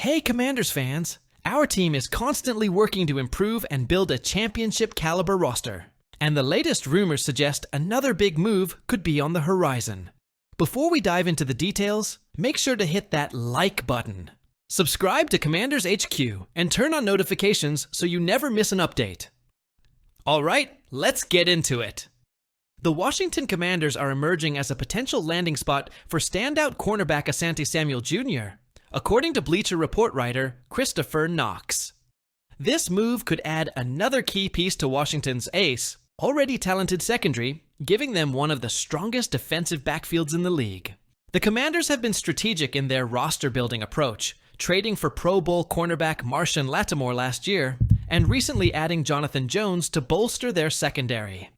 Hey Commanders fans! Our team is constantly working to improve and build a championship-caliber roster. And the latest rumors suggest another big move could be on the horizon. Before we dive into the details, make sure to hit that like button. Subscribe to Commanders HQ and turn on notifications so you never miss an update. Alright, let's get into it. The Washington Commanders are emerging as a potential landing spot for standout cornerback Asante Samuel Jr., according to Bleacher Report writer Christopher Knox. This move could add another key piece to Washington's ace, already talented secondary, giving them one of the strongest defensive backfields in the league. The Commanders have been strategic in their roster-building approach, trading for Pro Bowl cornerback Marshawn Lattimore last year, and recently adding Jonathan Jones to bolster their secondary.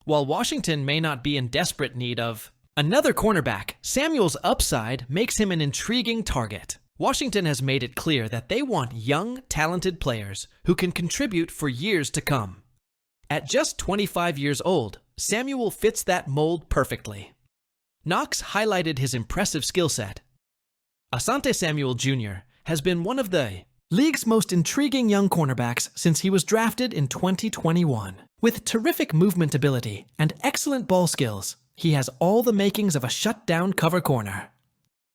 While Washington may not be in desperate need of another cornerback, Samuel's upside makes him an intriguing target. Washington has made it clear that they want young, talented players who can contribute for years to come. At just 25 years old, Samuel fits that mold perfectly. Knox highlighted his impressive skill set. Asante Samuel Jr. has been one of the league's most intriguing young cornerbacks since he was drafted in 2021. With terrific movement ability and excellent ball skills, he has all the makings of a shutdown cover corner.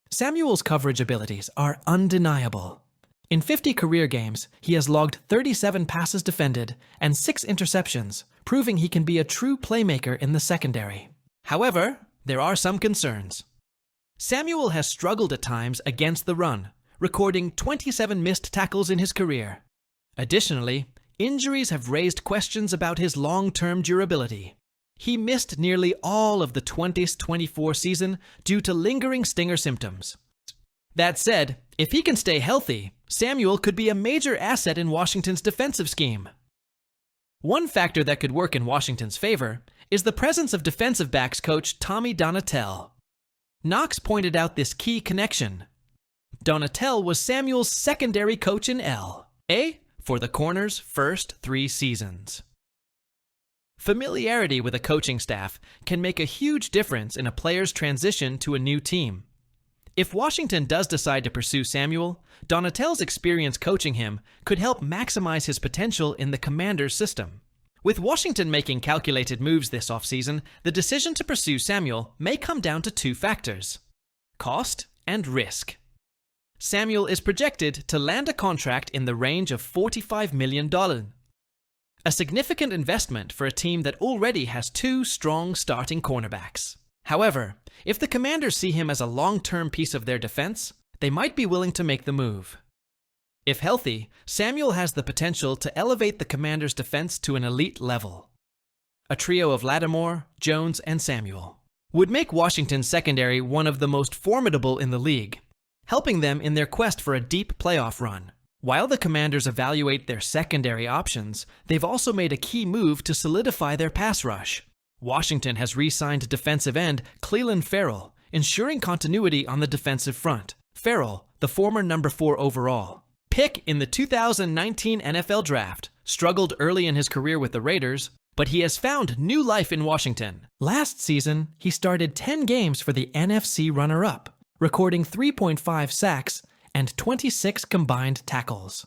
Samuel's coverage abilities are undeniable. In 50 career games, he has logged 37 passes defended and 6 interceptions, proving he can be a true playmaker in the secondary. However, there are some concerns. Samuel has struggled at times against the run, recording 27 missed tackles in his career. Additionally, injuries have raised questions about his long-term durability. He missed nearly all of the 2024 season due to lingering stinger symptoms. That said, if he can stay healthy, Samuel could be a major asset in Washington's defensive scheme. One factor that could work in Washington's favor is the presence of defensive backs coach Tommy Donatell. Knox pointed out this key connection. Donatell was Samuel's secondary coach in L.A. for the corner's first 3 seasons. Familiarity with a coaching staff can make a huge difference in a player's transition to a new team. If Washington does decide to pursue Samuel, Donatell's experience coaching him could help maximize his potential in the Commanders' system. With Washington making calculated moves this offseason, the decision to pursue Samuel may come down to 2 factors: cost and risk. Samuel is projected to land a contract in the range of $45 million. A significant investment for a team that already has 2 strong starting cornerbacks. However, if the Commanders see him as a long-term piece of their defense, they might be willing to make the move. If healthy, Samuel has the potential to elevate the Commanders' defense to an elite level. A trio of Lattimore, Jones, and Samuel would make Washington's secondary one of the most formidable in the league, helping them in their quest for a deep playoff run. While the Commanders evaluate their secondary options, they've also made a key move to solidify their pass rush. Washington has re-signed defensive end Clelin Ferrell, ensuring continuity on the defensive front. Ferrell, the former number 4 overall pick in the 2019 NFL Draft, struggled early in his career with the Raiders, but he has found new life in Washington. Last season, he started 10 games for the NFC runner-up, recording 3.5 sacks and 26 combined tackles.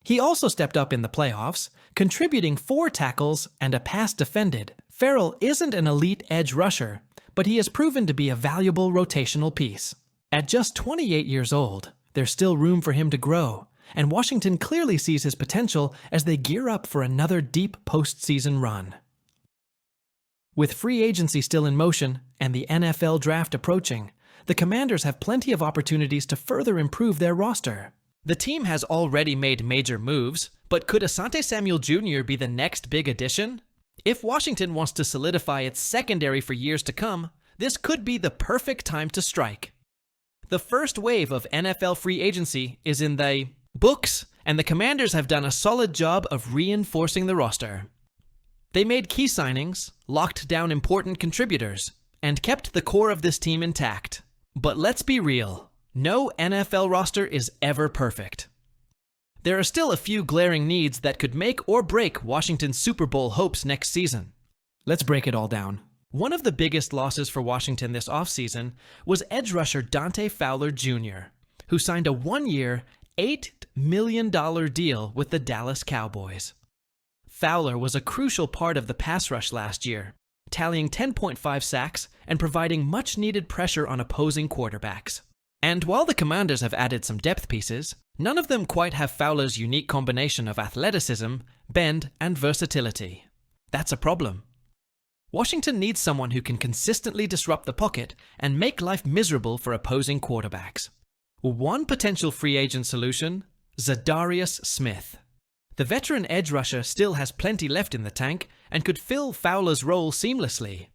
He also stepped up in the playoffs, contributing 4 tackles and a pass defended. Ferrell isn't an elite edge rusher, but he has proven to be a valuable rotational piece. At just 28 years old, there's still room for him to grow, and Washington clearly sees his potential as they gear up for another deep postseason run. With free agency still in motion and the NFL draft approaching, the Commanders have plenty of opportunities to further improve their roster. The team has already made major moves, but could Asante Samuel Jr. be the next big addition? If Washington wants to solidify its secondary for years to come, this could be the perfect time to strike. The first wave of NFL free agency is in the books, and the Commanders have done a solid job of reinforcing the roster. They made key signings, locked down important contributors, and kept the core of this team intact. But let's be real, no NFL roster is ever perfect. There are still a few glaring needs that could make or break Washington's Super Bowl hopes next season. Let's break it all down. One of the biggest losses for Washington this offseason was edge rusher Dante Fowler Jr., who signed a 1-year, $8 million deal with the Dallas Cowboys. Fowler was a crucial part of the pass rush last year, tallying 10.5 sacks and providing much-needed pressure on opposing quarterbacks. And while the Commanders have added some depth pieces, none of them quite have Fowler's unique combination of athleticism, bend, and versatility. That's a problem. Washington needs someone who can consistently disrupt the pocket and make life miserable for opposing quarterbacks. One potential free agent solution: Zadarius Smith. The veteran edge rusher still has plenty left in the tank and could fill Fowler's role seamlessly.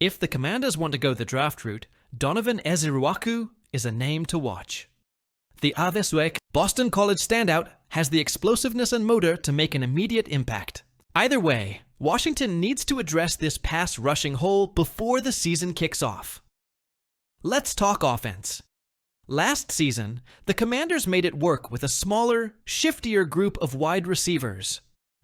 If the Commanders want to go the draft route, Donovan Ezeruaku is a name to watch. The Aveswek Boston College standout has the explosiveness and motor to make an immediate impact. Either way, Washington needs to address this pass rushing hole before the season kicks off. Let's talk offense. Last season, the Commanders made it work with a smaller, shiftier group of wide receivers.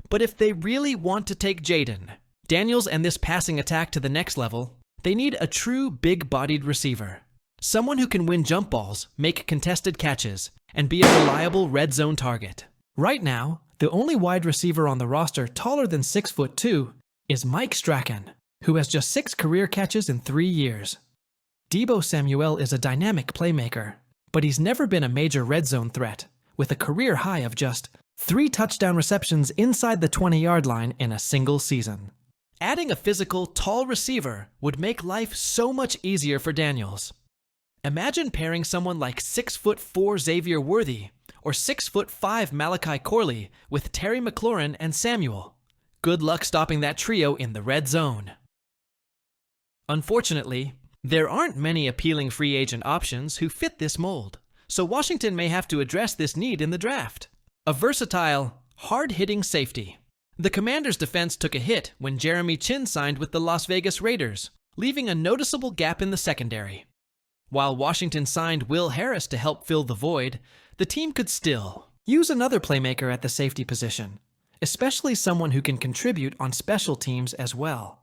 But if they really want to take Jaden Daniels and this passing attack to the next level, they need a true big-bodied receiver. Someone who can win jump balls, make contested catches, and be a reliable red zone target. Right now, the only wide receiver on the roster taller than 6'2" is Mike Strachan, who has just 6 career catches in 3 years. Deebo Samuel is a dynamic playmaker, but he's never been a major red zone threat, with a career high of just 3 touchdown receptions inside the 20-yard line in a single season. Adding a physical, tall receiver would make life so much easier for Daniels. Imagine pairing someone like 6'4" Xavier Worthy or 6'5" Malachi Corley with Terry McLaurin and Samuel. Good luck stopping that trio in the red zone. Unfortunately, there aren't many appealing free agent options who fit this mold, so Washington may have to address this need in the draft. A versatile, hard-hitting safety. The Commanders' defense took a hit when Jeremy Chin signed with the Las Vegas Raiders, leaving a noticeable gap in the secondary. While Washington signed Will Harris to help fill the void, the team could still use another playmaker at the safety position, especially someone who can contribute on special teams as well.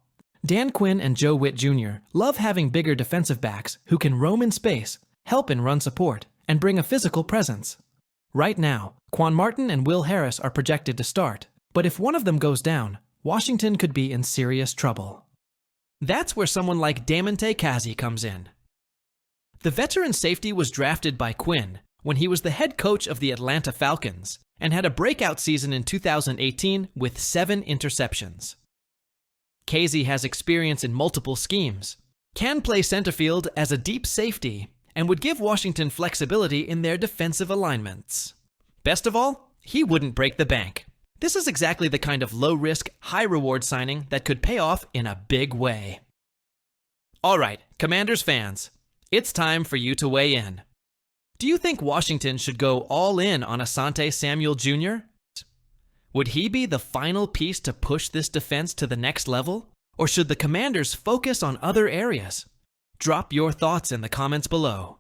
Dan Quinn and Joe Witt Jr. love having bigger defensive backs who can roam in space, help in run support, and bring a physical presence. Right now, Quan Martin and Will Harris are projected to start, but if one of them goes down, Washington could be in serious trouble. That's where someone like Damontae Kazee comes in. The veteran safety was drafted by Quinn when he was the head coach of the Atlanta Falcons and had a breakout season in 2018 with 7 interceptions. Kazee has experience in multiple schemes, can play center field as a deep safety, and would give Washington flexibility in their defensive alignments. Best of all, he wouldn't break the bank. This is exactly the kind of low-risk, high-reward signing that could pay off in a big way. All right, Commanders fans, it's time for you to weigh in. Do you think Washington should go all in on Asante Samuel Jr.? Would he be the final piece to push this defense to the next level? Or should the Commanders focus on other areas? Drop your thoughts in the comments below.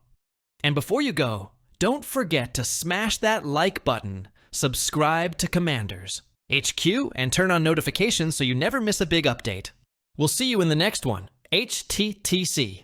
And before you go, don't forget to smash that like button, subscribe to Commanders HQ, and turn on notifications so you never miss a big update. We'll see you in the next one. HTTC.